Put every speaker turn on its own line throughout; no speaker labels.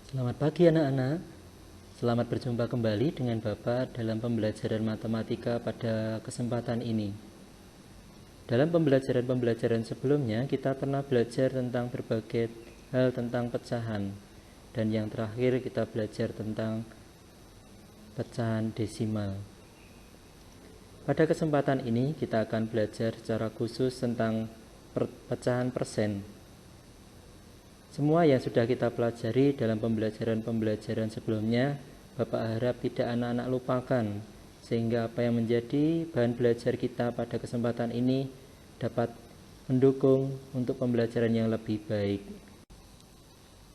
Selamat pagi anak-anak. Selamat berjumpa kembali dengan Bapak dalam pembelajaran matematika pada kesempatan ini. Dalam pembelajaran-pembelajaran sebelumnya, kita pernah belajar tentang berbagai hal tentang pecahan. Dan yang terakhir kita belajar tentang pecahan desimal. Pada kesempatan ini kita akan belajar secara khusus tentang pecahan persen. Semua yang sudah kita pelajari dalam pembelajaran-pembelajaran sebelumnya, Bapak harap tidak anak-anak lupakan, sehingga apa yang menjadi bahan belajar kita pada kesempatan ini dapat mendukung untuk pembelajaran yang lebih baik.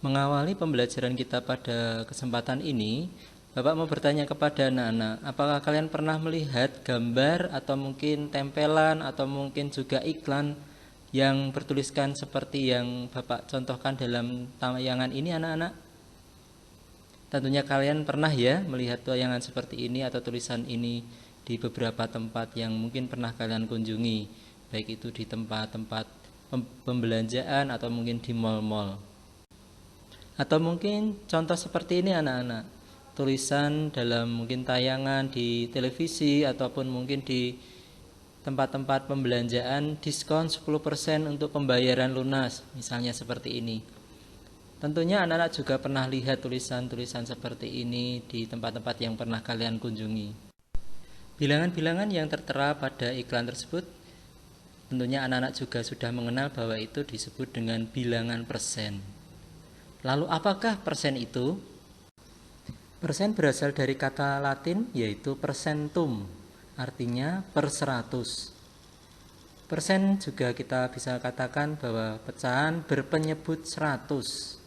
Mengawali pembelajaran kita pada kesempatan ini, Bapak mau bertanya kepada anak-anak, apakah kalian pernah melihat gambar atau mungkin tempelan atau mungkin juga iklan yang bertuliskan seperti yang Bapak contohkan dalam tayangan ini anak-anak? Tentunya kalian pernah ya melihat tayangan seperti ini atau tulisan ini di beberapa tempat yang mungkin pernah kalian kunjungi, baik itu di tempat-tempat pembelanjaan atau mungkin di mal-mal. Atau mungkin contoh seperti ini anak-anak, tulisan dalam mungkin tayangan di televisi ataupun mungkin di tempat-tempat pembelanjaan diskon 10% untuk pembayaran lunas, misalnya seperti ini. Tentunya anak-anak juga pernah lihat tulisan-tulisan seperti ini di tempat-tempat yang pernah kalian kunjungi. Bilangan-bilangan yang tertera pada iklan tersebut, tentunya anak-anak juga sudah mengenal bahwa itu disebut dengan bilangan persen. Lalu apakah persen itu? Persen berasal dari kata Latin yaitu percentum, artinya per 100. Persen juga kita bisa katakan bahwa pecahan berpenyebut 100.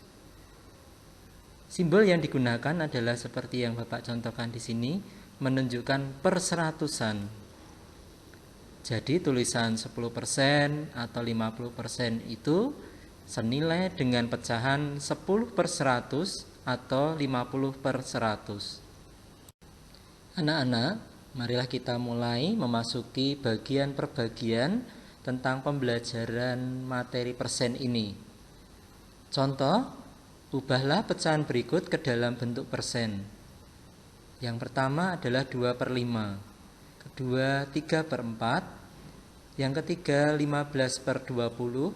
Simbol yang digunakan adalah seperti yang Bapak contohkan di sini, menunjukkan perseratusan. Jadi tulisan 10% atau 50% itu senilai dengan pecahan 10/100 atau 50/100. Anak-anak, marilah kita mulai memasuki bagian per bagian tentang pembelajaran materi persen ini. Contoh, ubahlah pecahan berikut ke dalam bentuk persen. Yang pertama adalah 2/5, kedua 3/4, yang ketiga 15/20,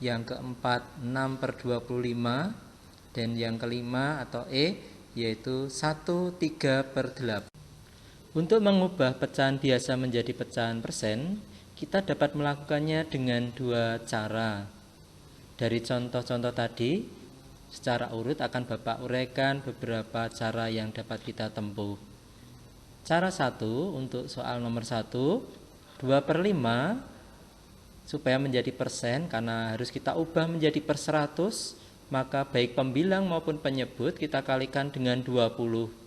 yang keempat 6/25, dan yang kelima atau E yaitu 1/3/8. Untuk mengubah pecahan biasa menjadi pecahan persen, kita dapat melakukannya dengan dua cara. Dari contoh-contoh tadi, secara urut akan Bapak uraikan beberapa cara yang dapat kita tempuh. Cara satu untuk soal nomor 1, 2/5 supaya menjadi persen, karena harus kita ubah menjadi per 100, maka baik pembilang maupun penyebut kita kalikan dengan 20.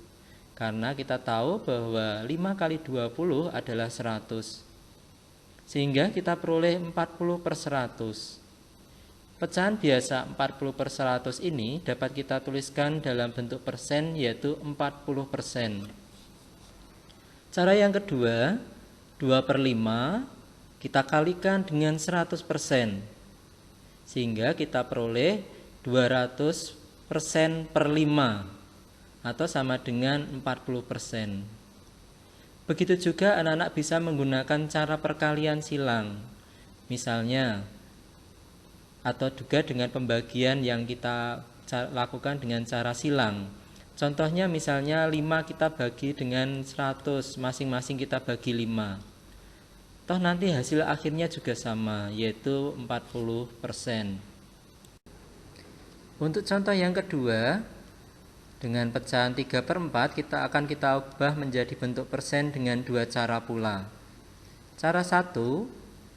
Karena kita tahu bahwa 5 kali 20 adalah 100. Sehingga kita peroleh 40/100. Pecahan biasa 40/100 ini dapat kita tuliskan dalam bentuk persen yaitu 40%. Cara yang kedua, 2/5 kita kalikan dengan 100%. Sehingga kita peroleh 200%/5 atau sama dengan 40%. Begitu juga anak-anak bisa menggunakan cara perkalian silang. Misalnya, atau juga dengan pembagian yang kita lakukan dengan cara silang. Contohnya misalnya 5 kita bagi dengan 100, masing-masing kita bagi 5. Toh nanti hasil akhirnya juga sama, yaitu 40%. Untuk contoh yang kedua, dengan pecahan 3/4 kita ubah menjadi bentuk persen dengan dua cara pula. Cara 1,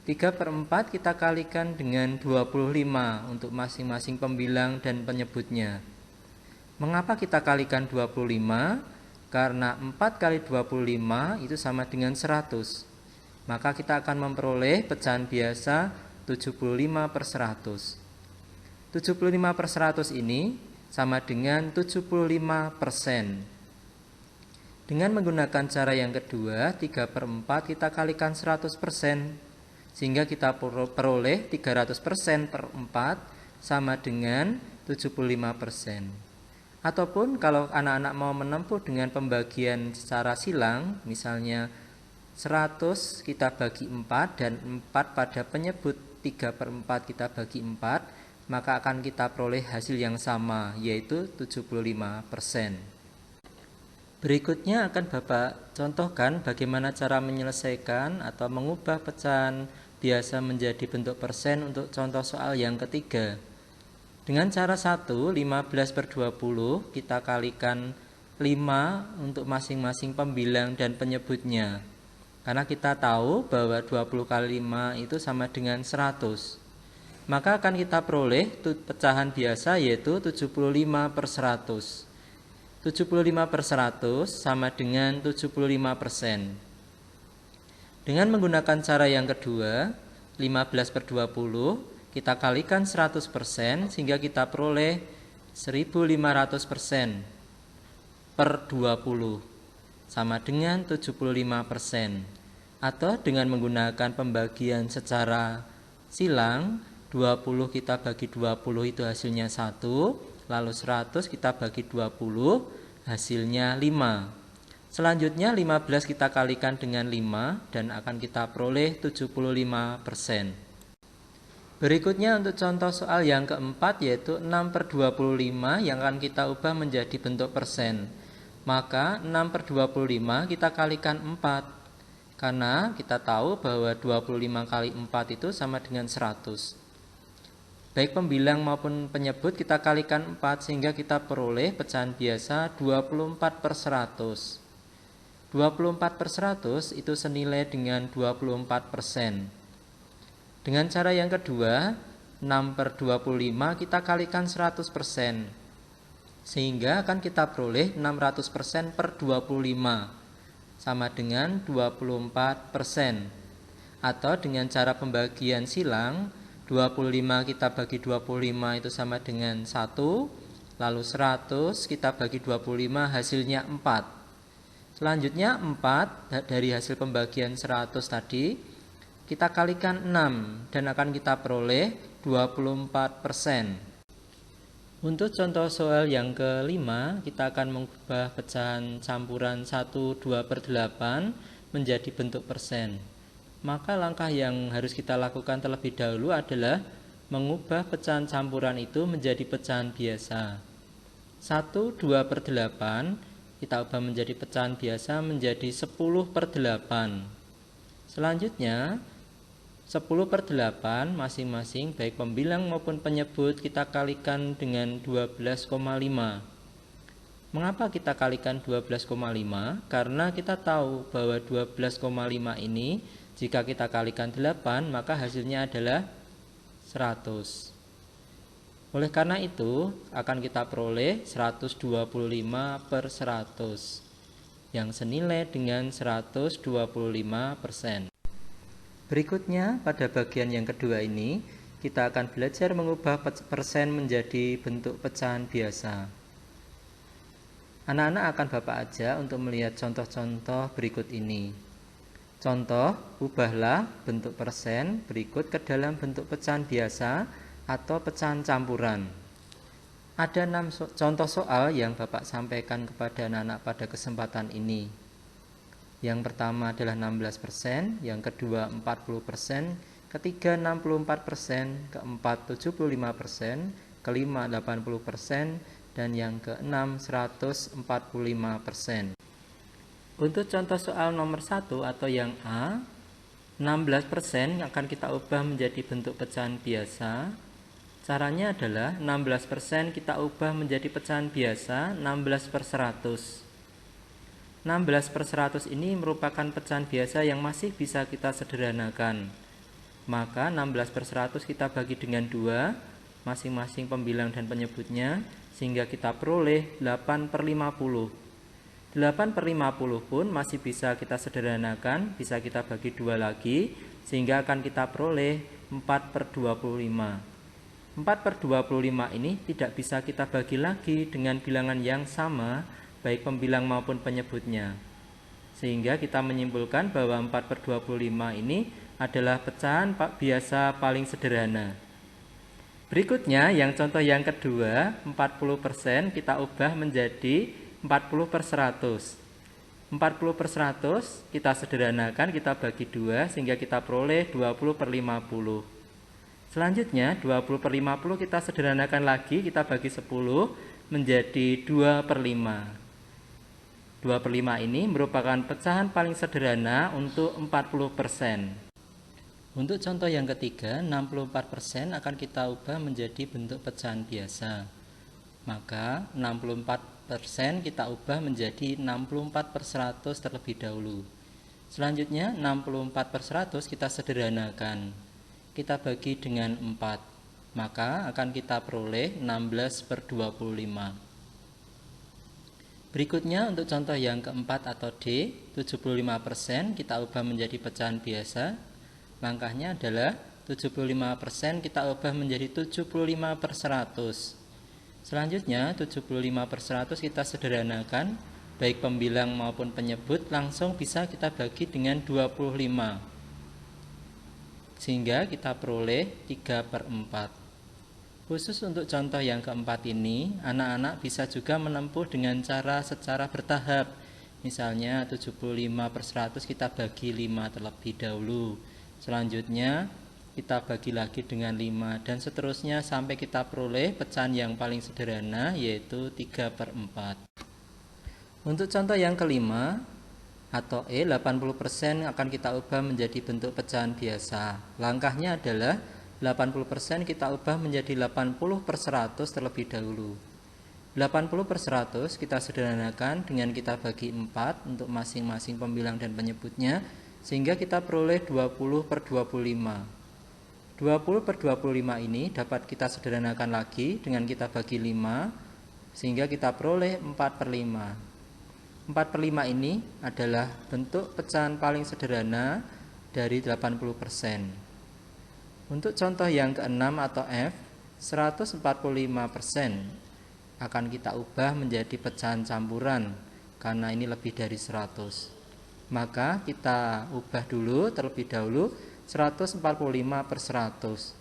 3/4 kita kalikan dengan 25 untuk masing-masing pembilang dan penyebutnya. Mengapa kita kalikan 25? Karena 4 kali 25 itu sama dengan 100. Maka kita akan memperoleh pecahan biasa 75/100. 75/100 ini sama dengan 75%. Dengan menggunakan cara yang kedua, 3/4 kita kalikan 100%, sehingga kita peroleh 300%/4 sama dengan 75%. Ataupun kalau anak-anak mau menempuh dengan pembagian secara silang, misalnya 100 kita bagi 4 dan 4 pada penyebut 3/4 kita bagi 4, maka akan kita peroleh hasil yang sama, yaitu 75%. Berikutnya akan Bapak contohkan bagaimana cara menyelesaikan atau mengubah pecahan biasa menjadi bentuk persen untuk contoh soal yang ketiga. Dengan cara 15/20 kita kalikan 5 untuk masing-masing pembilang dan penyebutnya. Karena kita tahu bahwa 20 kali 5 itu sama dengan 100. Maka akan kita peroleh pecahan biasa yaitu 75/100. 75/100 sama dengan 75%. Dengan menggunakan cara yang kedua, 15/20 kita kalikan 100% sehingga kita peroleh 1500% per 20 sama dengan 75%. Atau dengan menggunakan pembagian secara silang, 20 kita bagi 20 itu hasilnya 1, lalu 100 kita bagi 20 hasilnya 5. Selanjutnya 15 kita kalikan dengan 5 dan akan kita peroleh 75%. Berikutnya untuk contoh soal yang keempat yaitu 6/25 yang akan kita ubah menjadi bentuk persen. Maka 6/25 kita kalikan 4. Karena kita tahu bahwa 25 kali 4 itu sama dengan 100. Baik pembilang maupun penyebut kita kalikan 4 sehingga kita peroleh pecahan biasa 24/100. 24/100 itu senilai dengan 24%. Dengan cara yang kedua, 6/25 kita kalikan 100%. Sehingga akan kita peroleh 600% per 25 sama dengan 24%. Atau dengan cara pembagian silang, 25 kita bagi 25 itu sama dengan 1, lalu 100 kita bagi 25 hasilnya 4. Selanjutnya 4 dari hasil pembagian 100 tadi kita kalikan 6 dan akan kita peroleh 24%. Untuk contoh soal yang kelima, kita akan mengubah pecahan campuran 1/2/8 menjadi bentuk persen. Maka langkah yang harus kita lakukan terlebih dahulu adalah mengubah pecahan campuran itu menjadi pecahan biasa. 1/2/8 kita ubah menjadi pecahan biasa menjadi 10/8. Selanjutnya 10/8 masing-masing baik pembilang maupun penyebut kita kalikan dengan 12,5. Mengapa kita kalikan 12,5? Karena kita tahu bahwa 12,5 ini jika kita kalikan 8 maka hasilnya adalah 100. Oleh karena itu akan kita peroleh 125/100 yang senilai dengan 125%. Berikutnya pada bagian yang kedua ini kita akan belajar mengubah persen menjadi bentuk pecahan biasa. Anak-anak akan Bapak ajak untuk melihat contoh-contoh berikut ini. Contoh, ubahlah bentuk persen berikut ke dalam bentuk pecahan biasa atau pecahan campuran. Ada 6 contoh soal yang Bapak sampaikan kepada anak-anak pada kesempatan ini. Yang pertama adalah 16%, yang kedua 40%, ketiga 64%, keempat 75%, kelima 80%, dan yang keenam 145%. Untuk contoh soal nomor 1 atau yang A, 16% akan kita ubah menjadi bentuk pecahan biasa. Caranya adalah 16% kita ubah menjadi pecahan biasa 16/100. 16/100 ini merupakan pecahan biasa yang masih bisa kita sederhanakan. Maka 16/100 kita bagi dengan 2, masing-masing pembilang dan penyebutnya, sehingga kita peroleh 8/50. 8/50 pun masih bisa kita sederhanakan, bisa kita bagi 2 lagi, sehingga akan kita peroleh 4/25. 4/25 ini tidak bisa kita bagi lagi dengan bilangan yang sama, baik pembilang maupun penyebutnya. Sehingga kita menyimpulkan bahwa 4/25 ini adalah pecahan biasa paling sederhana. Berikutnya yang contoh yang kedua, 40% kita ubah menjadi 40/100. 40/100 kita sederhanakan, kita bagi 2 sehingga kita peroleh 20/50. Selanjutnya 20/50 kita sederhanakan lagi, kita bagi 10 menjadi 2/5. 2/5 ini merupakan pecahan paling sederhana untuk 40%. Untuk contoh yang ketiga, 64% akan kita ubah menjadi bentuk pecahan biasa. Maka 64% kita ubah menjadi 64/100 terlebih dahulu. Selanjutnya 64/100 kita sederhanakan. Kita bagi dengan 4. Maka akan kita peroleh 16/25. Berikutnya untuk contoh yang keempat atau D, 75% kita ubah menjadi pecahan biasa. Langkahnya adalah 75% kita ubah menjadi 75/100. Selanjutnya 75/100 kita sederhanakan, baik pembilang maupun penyebut langsung bisa kita bagi dengan 25. Sehingga kita peroleh 3/4. Khusus untuk contoh yang keempat ini, anak-anak bisa juga menempuh dengan cara secara bertahap. Misalnya 75/100 kita bagi 5 terlebih dahulu. Selanjutnya kita bagi lagi dengan 5 dan seterusnya sampai kita peroleh pecahan yang paling sederhana, yaitu 3/4. Untuk contoh yang kelima atau E, 80% akan kita ubah menjadi bentuk pecahan biasa. Langkahnya adalah 80% kita ubah menjadi 80/100 terlebih dahulu. 80/100 kita sederhanakan dengan kita bagi 4 untuk masing-masing pembilang dan penyebutnya, sehingga kita peroleh 20/25. 20/25 ini dapat kita sederhanakan lagi dengan kita bagi 5, sehingga kita peroleh 4/5. 4/5 ini adalah bentuk pecahan paling sederhana dari 80%. Untuk contoh yang keenam atau F, 145% akan kita ubah menjadi pecahan campuran karena ini lebih dari 100. Maka kita ubah dulu terlebih dahulu 145/100.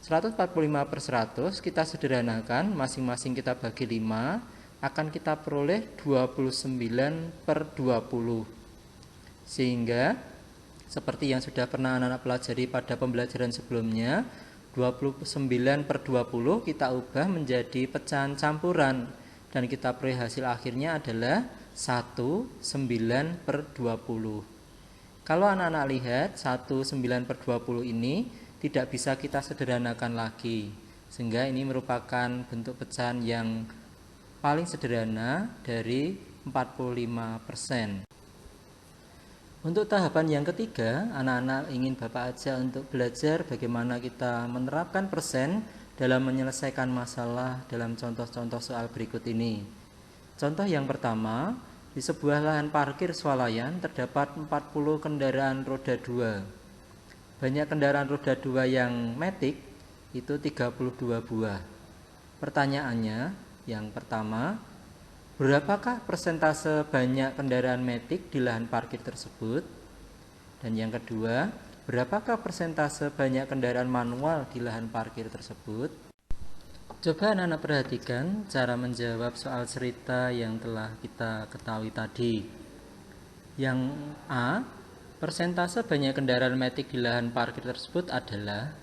145/100 kita sederhanakan, masing-masing kita bagi 5, akan kita peroleh 29/20. Sehingga seperti yang sudah pernah anak-anak pelajari pada pembelajaran sebelumnya, 29/20 kita ubah menjadi pecahan campuran dan kita peroleh hasil akhirnya adalah 19/20. Kalau anak-anak lihat 19/20 ini tidak bisa kita sederhanakan lagi, sehingga ini merupakan bentuk pecahan yang paling sederhana dari 45%. Untuk tahapan yang ketiga, anak-anak ingin Bapak ajak untuk belajar bagaimana kita menerapkan persen dalam menyelesaikan masalah dalam contoh-contoh soal berikut ini. Contoh yang pertama, di sebuah lahan parkir swalayan terdapat 40 kendaraan roda 2. Banyak kendaraan roda 2 yang matic itu 32 buah. Pertanyaannya, yang pertama, berapakah persentase banyak kendaraan matic di lahan parkir tersebut? Dan yang kedua, berapakah persentase banyak kendaraan manual di lahan parkir tersebut? Coba anak-anak perhatikan cara menjawab soal cerita yang telah kita ketahui tadi. Yang A, persentase banyak kendaraan matic di lahan parkir tersebut adalah,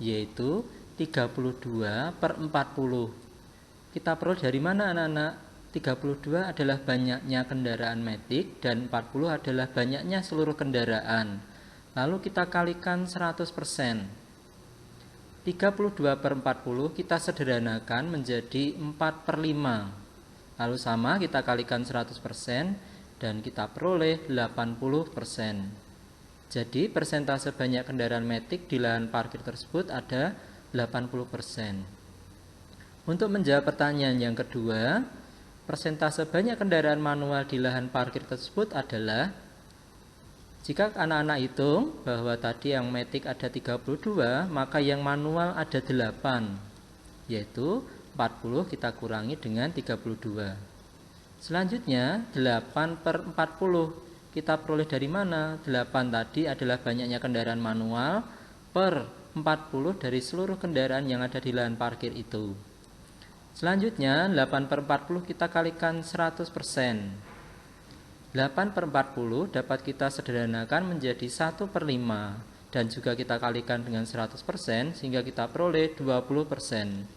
yaitu 32/40. Kita peroleh dari mana anak-anak? 32 adalah banyaknya kendaraan matic dan 40 adalah banyaknya seluruh kendaraan. Lalu kita kalikan 100%. 32/40 kita sederhanakan menjadi 4/5. Lalu sama kita kalikan 100% dan kita peroleh 80%. Jadi persentase banyak kendaraan matic di lahan parkir tersebut ada 80%. Untuk menjawab pertanyaan yang kedua, persentase banyak kendaraan manual di lahan parkir tersebut adalah, jika anak-anak hitung bahwa tadi yang matic ada 32, maka yang manual ada 8, yaitu 40 kita kurangi dengan 32. Selanjutnya 8/40 kita peroleh dari mana? 8 tadi adalah banyaknya kendaraan manual per 40 dari seluruh kendaraan yang ada di lahan parkir itu. Selanjutnya 8/40 kita kalikan 100%. 8/40 dapat kita sederhanakan menjadi 1/5 dan juga kita kalikan dengan 100% sehingga kita peroleh 20%.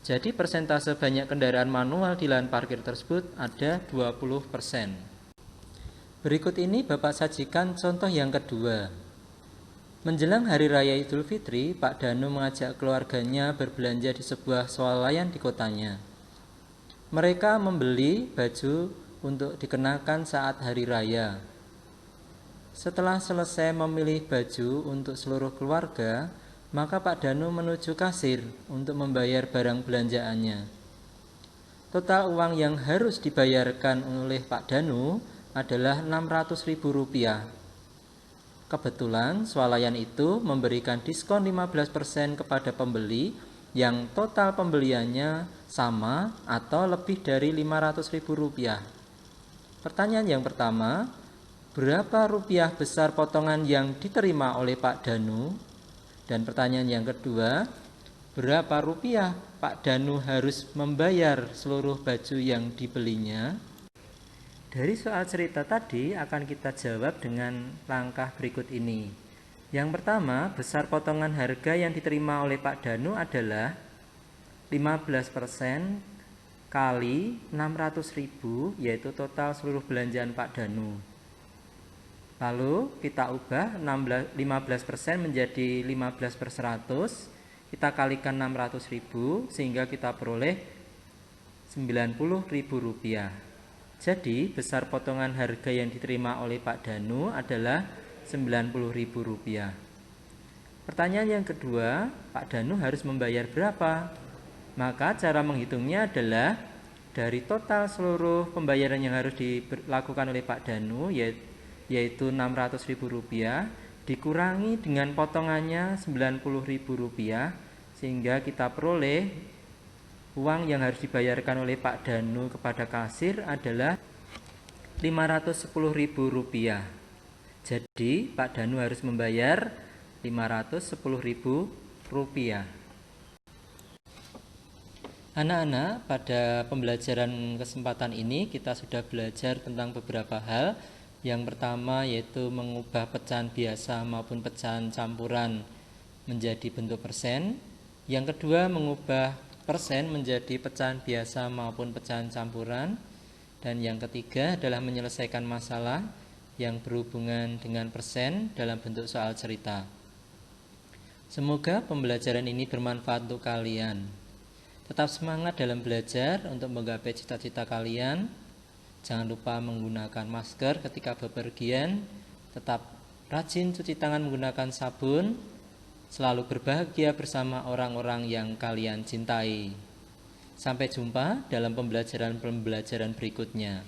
Jadi persentase banyak kendaraan manual di lahan parkir tersebut ada 20%. Berikut ini Bapak sajikan contoh yang kedua. Menjelang Hari Raya Idul Fitri, Pak Danu mengajak keluarganya berbelanja di sebuah swalayan di kotanya. Mereka membeli baju untuk dikenakan saat Hari Raya. Setelah selesai memilih baju untuk seluruh keluarga, maka Pak Danu menuju kasir untuk membayar barang belanjaannya. Total uang yang harus dibayarkan oleh Pak Danu adalah Rp600.000. Kebetulan swalayan itu memberikan diskon 15% kepada pembeli yang total pembeliannya sama atau lebih dari Rp500.000. Pertanyaan yang pertama, berapa rupiah besar potongan yang diterima oleh Pak Danu? Dan pertanyaan yang kedua, berapa rupiah Pak Danu harus membayar seluruh baju yang dibelinya? Dari soal cerita tadi akan kita jawab dengan langkah berikut ini. Yang pertama, besar potongan harga yang diterima oleh Pak Danu adalah 15% kali 600.000, yaitu total seluruh belanjaan Pak Danu. Lalu kita ubah 15% menjadi 15/100, kita kalikan 600.000 sehingga kita peroleh Rp90.000. Jadi besar potongan harga yang diterima oleh Pak Danu adalah Rp90.000. Pertanyaan yang kedua, Pak Danu harus membayar berapa? Maka cara menghitungnya adalah dari total seluruh pembayaran yang harus dilakukan oleh Pak Danu, yaitu Rp600.000, dikurangi dengan potongannya Rp90.000, sehingga kita peroleh uang yang harus dibayarkan oleh Pak Danu kepada kasir adalah Rp510.000. Jadi Pak Danu harus membayar Rp510.000. Anak-anak, pada pembelajaran kesempatan ini kita sudah belajar tentang beberapa hal. Yang pertama yaitu mengubah pecahan biasa maupun pecahan campuran menjadi bentuk persen. Yang kedua mengubah persen menjadi pecahan biasa maupun pecahan campuran. Dan yang ketiga adalah menyelesaikan masalah yang berhubungan dengan persen dalam bentuk soal cerita. Semoga pembelajaran ini bermanfaat untuk kalian. Tetap semangat dalam belajar untuk menggapai cita-cita kalian. Jangan lupa menggunakan masker ketika bepergian. Tetap rajin cuci tangan menggunakan sabun. Selalu berbahagia bersama orang-orang yang kalian cintai. Sampai jumpa dalam pembelajaran berikutnya.